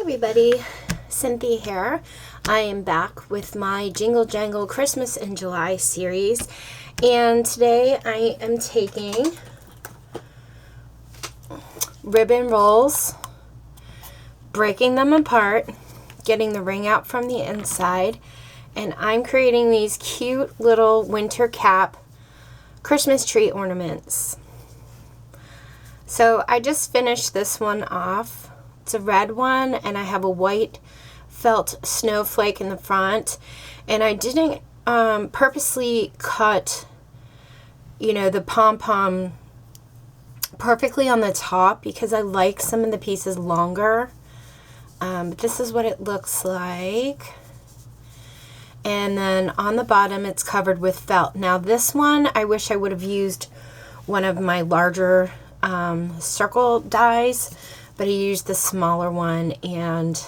everybody, Cynthia here. I am back with my Jingle Jangle Christmas in July series, and today I am taking ribbon rolls, breaking them apart, getting the ring out from the inside, and I'm creating these cute little winter cap Christmas tree ornaments. So I just finished this one off. It's a red one, and I have a white felt snowflake in the front, and I didn't purposely cut, the pom-pom perfectly on the top because I like some of the pieces longer. But this is what it looks like. And then on the bottom it's covered with felt. Now this one, I wish I would have used one of my larger circle dies, but I used the smaller one and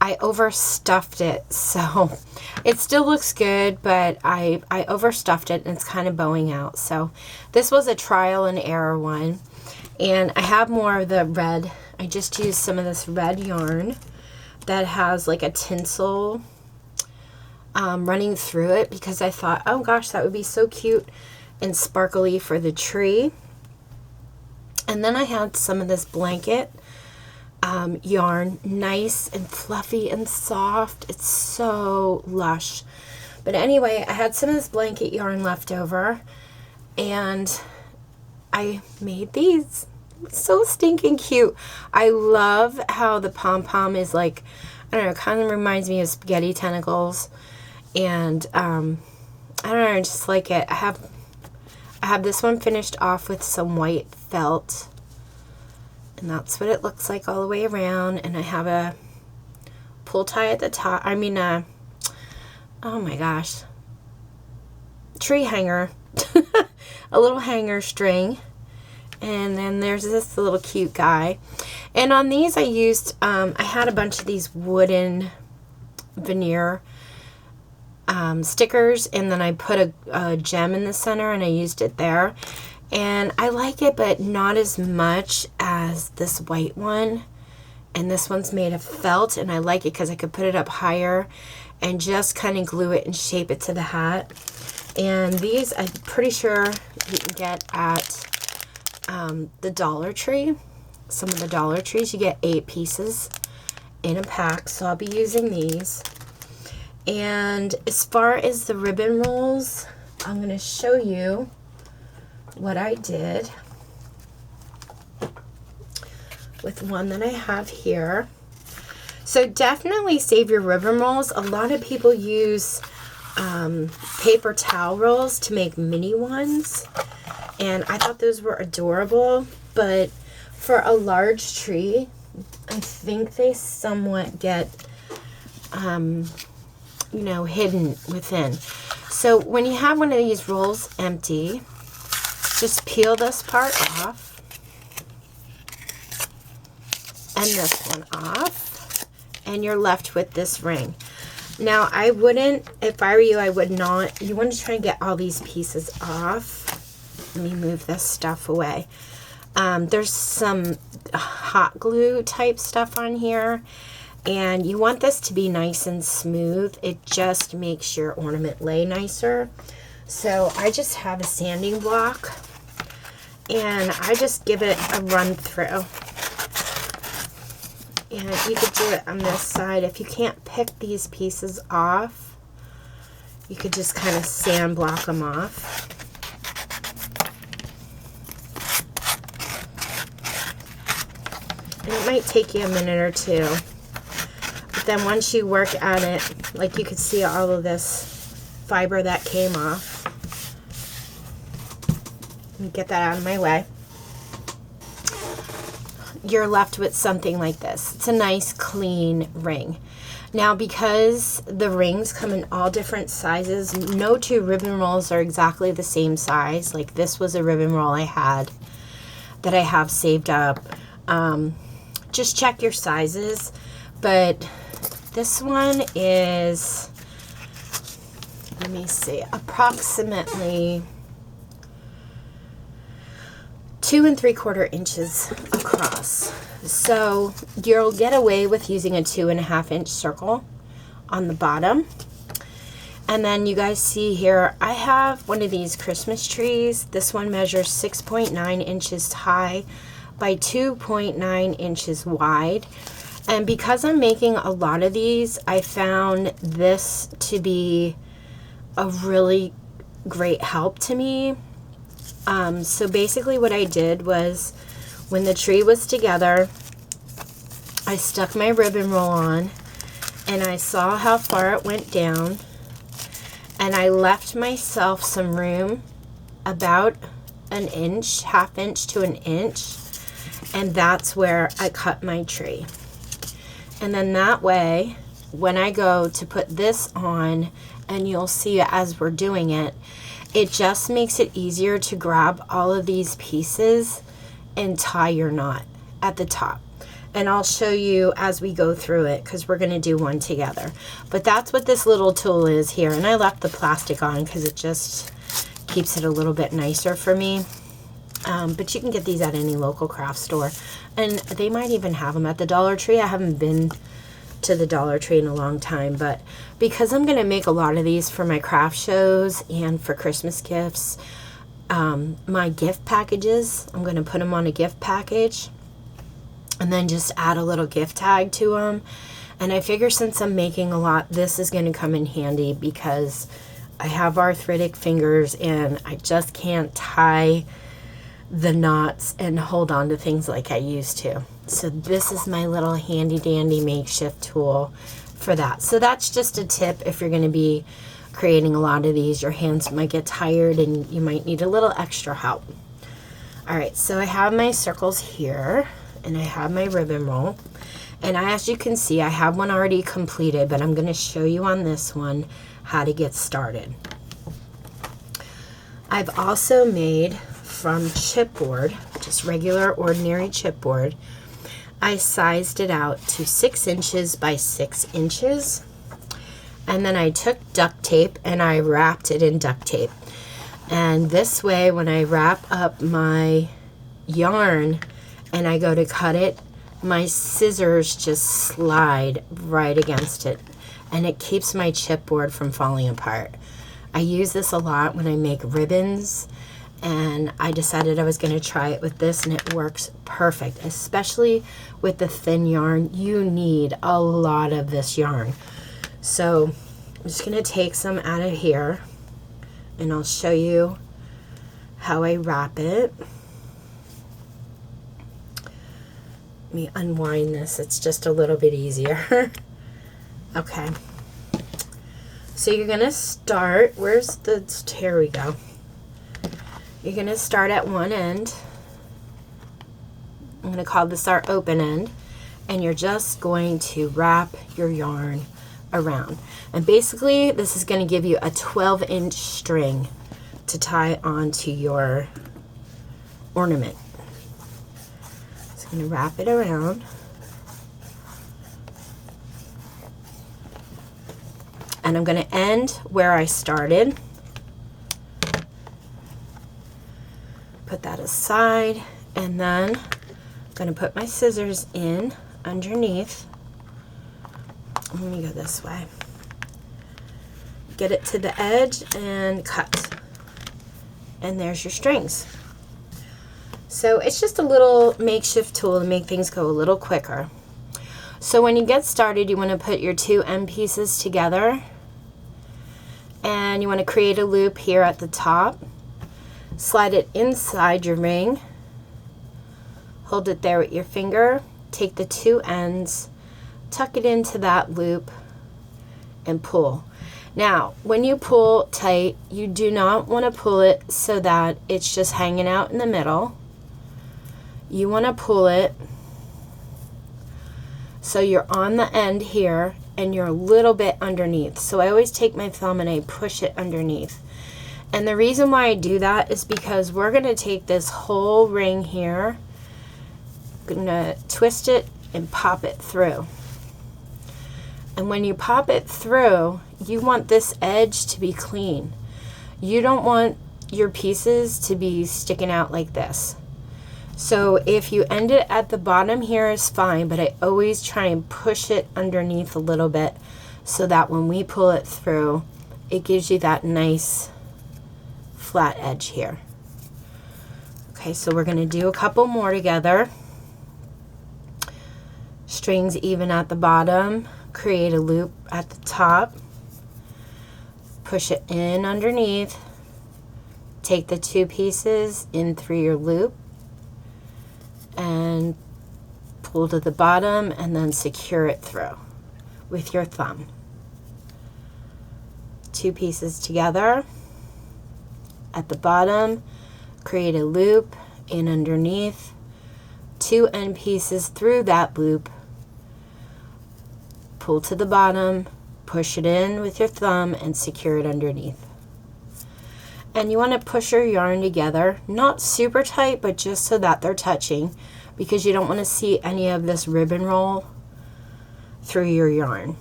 I overstuffed it, so it still looks good, but I overstuffed it and it's kind of bowing out. So this was a trial and error one, and I have more of the red. I just used some of this red yarn that has like a tinsel running through it because I thought, oh gosh, that would be so cute and sparkly for the tree. And then I had some of this blanket yarn, nice and fluffy and soft. It's so lush. But anyway, I had some of this blanket yarn left over, and I made these. So stinking cute. I love how the pom-pom is like, I don't know, it kind of reminds me of spaghetti tentacles. And I don't know, I just like it. I have this one finished off with some white felt, and that's what it looks like all the way around. And I have a pull tie at the top. Oh my gosh, tree hanger, a little hanger string, and then there's this little cute guy. And on these I used, I had a bunch of these wooden veneer stickers, and then I put a gem in the center and I used it there, and I like it, but not as much as this white one. And this one's made of felt, and I like it because I could put it up higher and just kind of glue it and shape it to the hat. And these I'm pretty sure you can get at the Dollar Tree. Some of the Dollar Trees, you get 8 pieces in a pack, so I'll be using these. And as far as the ribbon rolls, I'm going to show you what I did with one that I have here. So definitely save your ribbon rolls. A lot of people use paper towel rolls to make mini ones, and I thought those were adorable, but for a large tree, I think they somewhat get hidden within. So when you have one of these rolls empty, just peel this part off and this one off, and you're left with this ring. Now I wouldn't, if I were you, I would not, you want to try and get all these pieces off. Let me move this stuff away. There's some hot glue type stuff on here, and you want this to be nice and smooth. It just makes your ornament lay nicer. So I just have a sanding block, and I just give it a run through. And you could do it on this side. If you can't pick these pieces off, you could just kind of sand block them off. And it might take you a minute or two. But then once you work at it, like you could see all of this fiber that came off. Let me get that out of my way. You're left with something like this. It's a nice clean ring. Now, because the rings come in all different sizes, no two ribbon rolls are exactly the same size. Like this was a ribbon roll I had that I have saved up. Just check your sizes, but this one is, let me see, approximately 2 3/4 inches across. So you'll get away with using a 2.5-inch circle on the bottom. And then you guys see here, I have one of these Christmas trees. This one measures 6.9 inches high by 2.9 inches wide. And because I'm making a lot of these, I found this to be a really great help to me. So basically what I did was, when the tree was together, I stuck my ribbon roll on and I saw how far it went down, and I left myself some room, about an inch, ½ inch to an inch, and that's where I cut my tree. And then that way, when I go to put this on, and you'll see as we're doing it, it just makes it easier to grab all of these pieces and tie your knot at the top. And I'll show you as we go through it, because we're going to do one together. But that's what this little tool is here. And I left the plastic on because it just keeps it a little bit nicer for me. But you can get these at any local craft store. And they might even have them at the Dollar Tree. I haven't been to the Dollar Tree in a long time. But because I'm going to make a lot of these for my craft shows and for Christmas gifts, my gift packages, I'm going to put them on a gift package. And then just add a little gift tag to them. And I figure since I'm making a lot, this is going to come in handy because I have arthritic fingers and I just can't tie the knots and hold on to things like I used to. So this is my little handy dandy makeshift tool for that. So that's just a tip if you're going to be creating a lot of these. Your hands might get tired and you might need a little extra help. All right, so I have my circles here. And I have my ribbon roll. And as you can see, I have one already completed, but I'm going to show you on this one how to get started. I've also made from chipboard, just regular ordinary chipboard, I sized it out to 6 inches by 6 inches. And then I took duct tape and I wrapped it in duct tape. And this way, when I wrap up my yarn, and I go to cut it, my scissors just slide right against it, and it keeps my chipboard from falling apart. I use this a lot when I make ribbons, and I decided I was going to try it with this, and it works perfect, especially with the thin yarn. You need a lot of this yarn. So I'm just going to take some out of here, and I'll show you how I wrap it. Let me unwind this. It's just a little bit easier. Okay. So you're going to start, here we go. You're going to start at one end. I'm going to call this our open end. And you're just going to wrap your yarn around. And basically, this is going to give you a 12-inch string to tie onto your ornament. I'm going to wrap it around. And I'm going to end where I started. Put that aside. And then I'm going to put my scissors in underneath. Let me go this way. Get it to the edge and cut. And there's your strings. So it's just a little makeshift tool to make things go a little quicker. So when you get started, you want to put your two end pieces together. And you want to create a loop here at the top. Slide it inside your ring. Hold it there with your finger. Take the two ends, tuck it into that loop, and pull. Now, when you pull tight, you do not want to pull it so that it's just hanging out in the middle. You want to pull it so you're on the end here and you're a little bit underneath. So I always take my thumb and I push it underneath. And the reason why I do that is because we're going to take this whole ring here, going to twist it and pop it through. And when you pop it through, you want this edge to be clean. You don't want your pieces to be sticking out like this. So if you end it at the bottom here is fine, but I always try and push it underneath a little bit so that when we pull it through, it gives you that nice flat edge here. Okay, so we're going to do a couple more together. Strings even at the bottom, create a loop at the top, push it in underneath, take the two pieces in through your loop, and pull to the bottom and then secure it through with your thumb. Two pieces together at the bottom, create a loop in underneath, two end pieces through that loop, pull to the bottom, push it in with your thumb and secure it underneath. And you want to push your yarn together, not super tight, but just so that they're touching, because you don't want to see any of this ribbon roll through your yarn.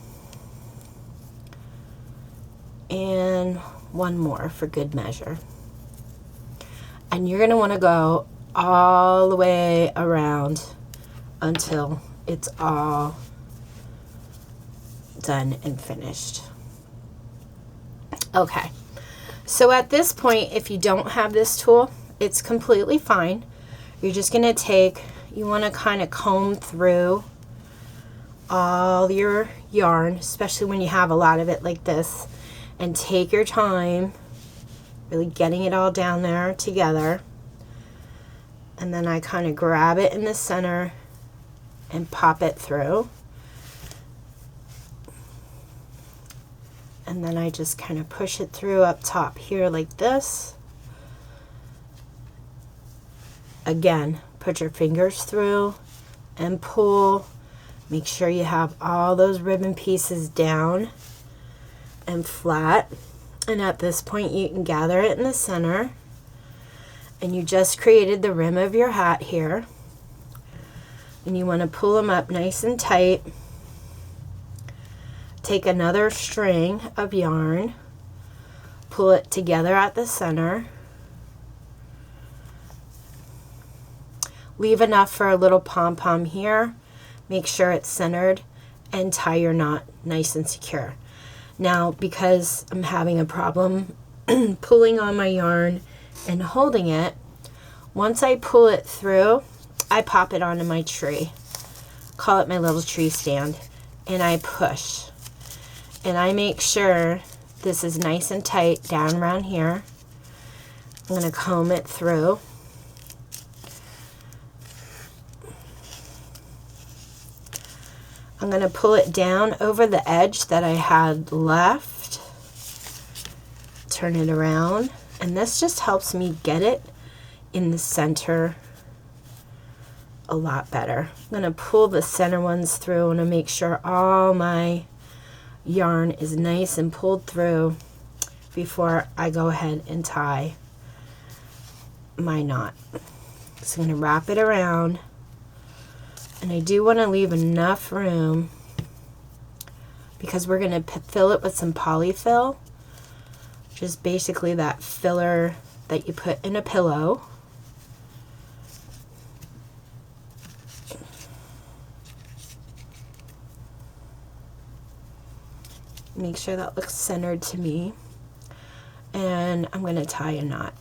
And one more for good measure. And you're going to want to go all the way around until it's all done and finished. Okay. So at this point, if you don't have this tool, it's completely fine. You're just going to you want to kind of comb through all your yarn, especially when you have a lot of it like this, and take your time, really getting it all down there together. And then I kind of grab it in the center and pop it through. And then I just kind of push it through up top here like this. Again, put your fingers through and pull. Make sure you have all those ribbon pieces down and flat. And at this point you can gather it in the center. And you just created the rim of your hat here. And you want to pull them up nice and tight. Take another string of yarn, pull it together at the center, leave enough for a little pom-pom here, make sure it's centered, and tie your knot nice and secure. Now, because I'm having a problem pulling on my yarn and holding it, once I pull it through, I pop it onto my tree, call it my little tree stand, and I push. And I make sure this is nice and tight down around here. I'm going to comb it through. I'm going to pull it down over the edge that I had left. Turn it around. And this just helps me get it in the center a lot better. I'm going to pull the center ones through and make sure all my yarn is nice and pulled through before I go ahead and tie my knot. So I'm going to wrap it around, and I do want to leave enough room because we're going to fill it with some polyfill, which is basically that filler that you put in a pillow. Make sure that looks centered to me. And I'm going to tie a knot.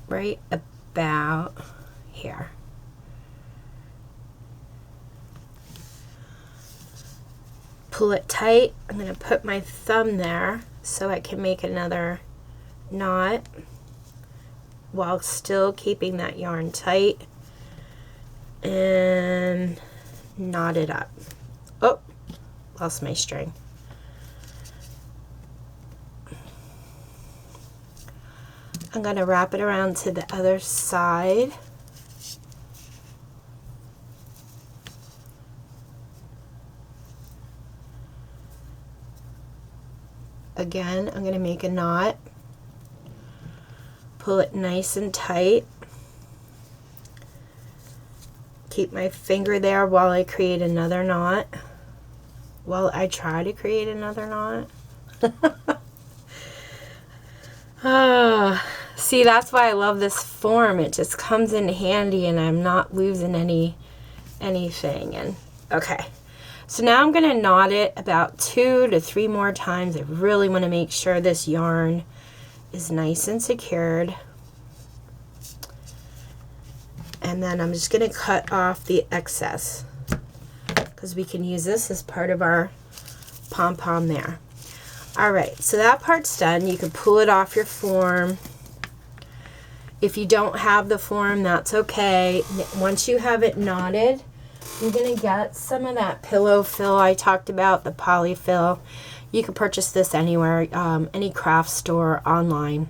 Right about here. Pull it tight. I'm going to put my thumb there so I can make another knot while still keeping that yarn tight. And knot it up. Oh, lost my string. I'm going to wrap it around to the other side. Again, I'm going to make a knot. Pull it nice and tight. Keep my finger there while I create another knot. While I try to create another knot. See, that's why I love this form. It just comes in handy and I'm not losing anything. And okay. So now I'm going to knot it about 2 to 3 more times. I really want to make sure this yarn is nice and secured. And then I'm just going to cut off the excess because we can use this as part of our pom-pom there. All right, so that part's done. You can pull it off your form. If you don't have the form, that's okay. Once you have it knotted, you're going to get some of that pillow fill I talked about, the polyfill. You can purchase this anywhere, any craft store, online.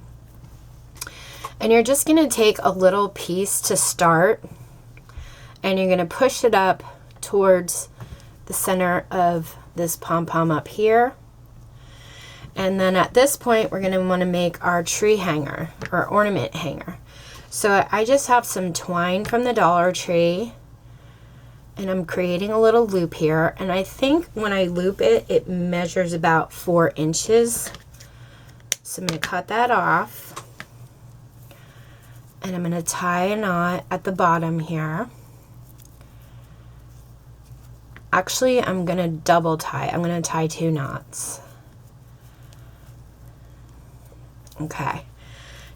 And you're just going to take a little piece to start, and you're going to push it up towards the center of this pom-pom up here. And then at this point, we're going to want to make our tree hanger or ornament hanger. So I just have some twine from the Dollar Tree, and I'm creating a little loop here. And I think when I loop it, it measures about 4 inches. So I'm going to cut that off. And I'm going to tie a knot at the bottom here. Actually, I'm going to double tie. I'm going to tie 2 knots. Okay.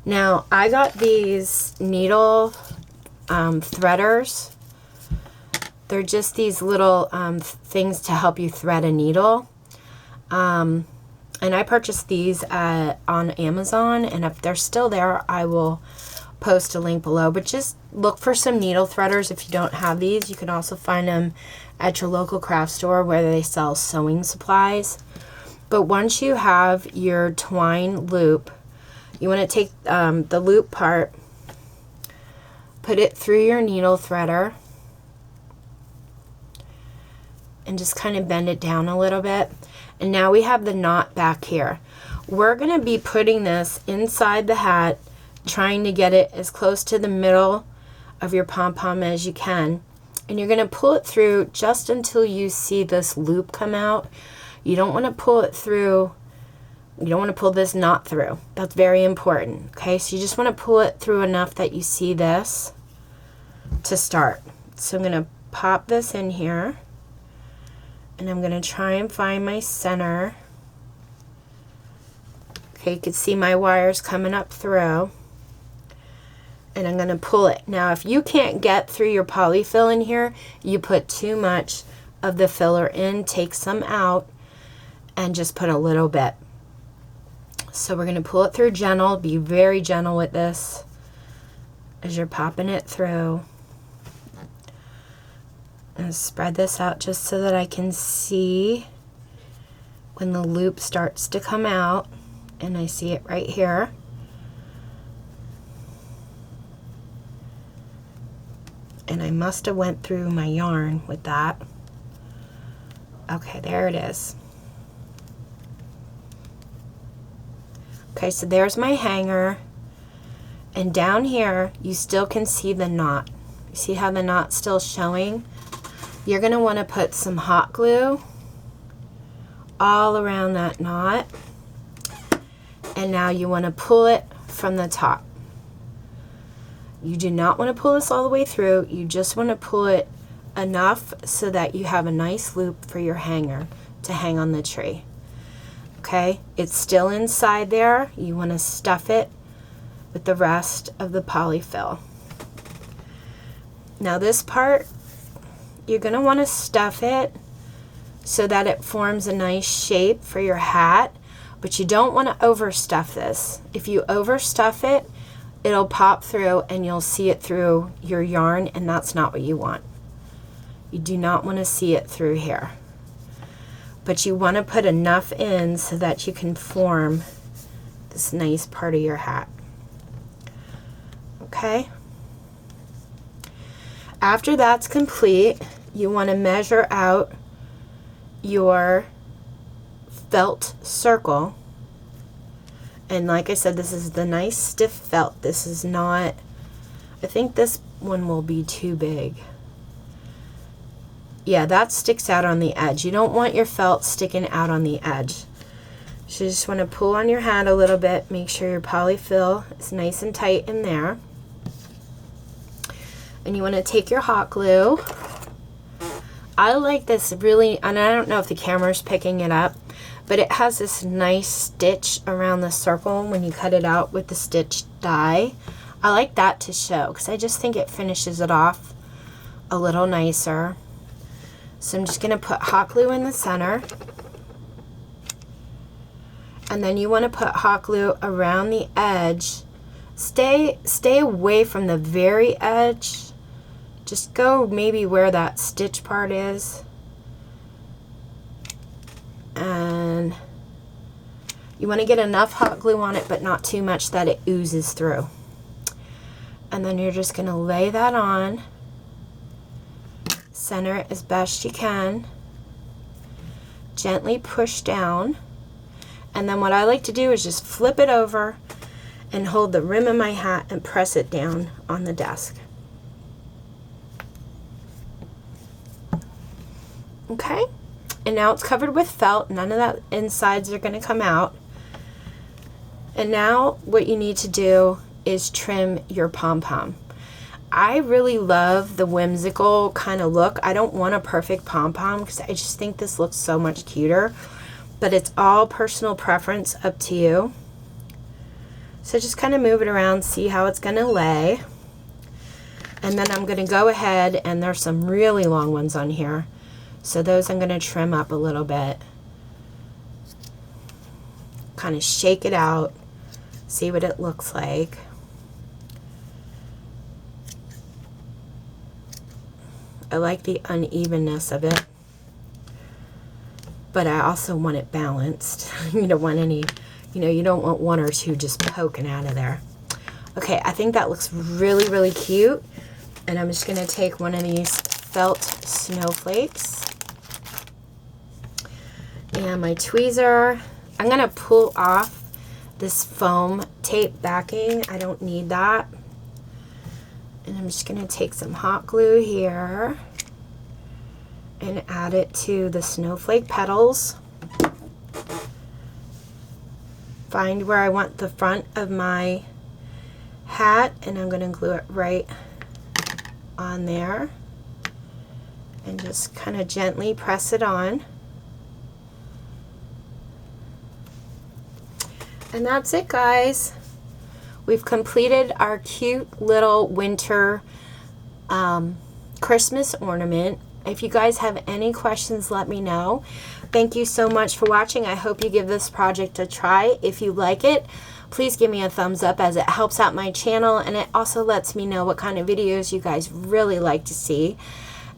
Now, I got these needle threaders. They're just these little things to help you thread a needle. And I purchased these on Amazon, and if they're still there, I will post a link below. But just look for some needle threaders if you don't have these. You can also find them at your local craft store where they sell sewing supplies. But once you have your twine loop, you want to take the loop part, put it through your needle threader, and just kind of bend it down a little bit. And now we have the knot back here. We're going to be putting this inside the hat, trying to get it as close to the middle of your pom-pom as you can. And you're going to pull it through just until you see this loop come out. You don't want to pull it through. You don't want to pull this knot through. That's very important. Okay, so you just want to pull it through enough that you see this to start. So I'm going to pop this in here, and I'm going to try and find my center. Okay, you can see my wires coming up through, and I'm going to pull it. Now, if you can't get through your polyfill in here, you put too much of the filler in, take some out, and just put a little bit. So we're going to pull it through gentle. Be very gentle with this as you're popping it through. And spread this out just so that I can see when the loop starts to come out. And I see it right here. And I must have went through my yarn with that. Okay, there it is. Okay, so there's my hanger, and down here you still can see the knot. You see how the knot's still showing? You're going to want to put some hot glue all around that knot, and now you want to pull it from the top. You do not want to pull this all the way through. You just want to pull it enough so that you have a nice loop for your hanger to hang on the tree. Okay, it's still inside there. You want to stuff it with the rest of the polyfill. Now this part, you're going to want to stuff it so that it forms a nice shape for your hat, but you don't want to overstuff this. If you overstuff it, it'll pop through and you'll see it through your yarn, and that's not what you want. You do not want to see it through here. But you want to put enough in so that you can form this nice part of your hat. Okay? After that's complete, you want to measure out your felt circle. And like I said, this is the nice stiff felt. This is not, I think this one will be too big. Yeah, that sticks out on the edge. You don't want your felt sticking out on the edge. So you just want to pull on your hat a little bit, make sure your polyfill is nice and tight in there. And you want to take your hot glue. I like this really, and I don't know if the camera's picking it up, but it has this nice stitch around the circle when you cut it out with the stitch die. I like that to show because I just think it finishes it off a little nicer. So I'm just going to put hot glue in the center. And then you want to put hot glue around the edge. Stay away from the very edge. Just go maybe where that stitch part is. And you want to get enough hot glue on it, but not too much that it oozes through. And then you're just going to lay that on. Center it as best you can. Gently push down. And then what I like to do is just flip it over and hold the rim of my hat and press it down on the desk. Okay, and now it's covered with felt. None of that insides are going to come out. And now what you need to do is trim your pom-pom. I really love the whimsical kind of look. I don't want a perfect pom-pom because I just think this looks so much cuter. But it's all personal preference, up to you. So just kind of move it around, see how it's going to lay. And then I'm going to go ahead, and there's some really long ones on here. So those I'm going to trim up a little bit. Kind of shake it out, see what it looks like. I like the unevenness of it, but I also want it balanced. You don't want any, you don't want one or two just poking out of there. Okay, I think that looks really, really cute. And I'm just going to take one of these felt snowflakes and my tweezer. I'm going to pull off this foam tape backing. I don't need that. And I'm just going to take some hot glue here and add it to the snowflake petals. Find where I want the front of my hat, and I'm going to glue it right on there and just kind of gently press it on. And that's it, guys. We've completed our cute little winter Christmas ornament. If you guys have any questions, let me know. Thank you so much for watching. I hope you give this project a try. If you like it, please give me a thumbs up, as it helps out my channel, and it also lets me know what kind of videos you guys really like to see.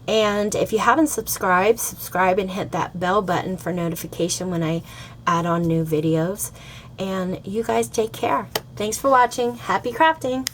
And if you haven't subscribed, subscribe and hit that bell button for notification when I add on new videos. And you guys take care. Thanks for watching. Happy crafting!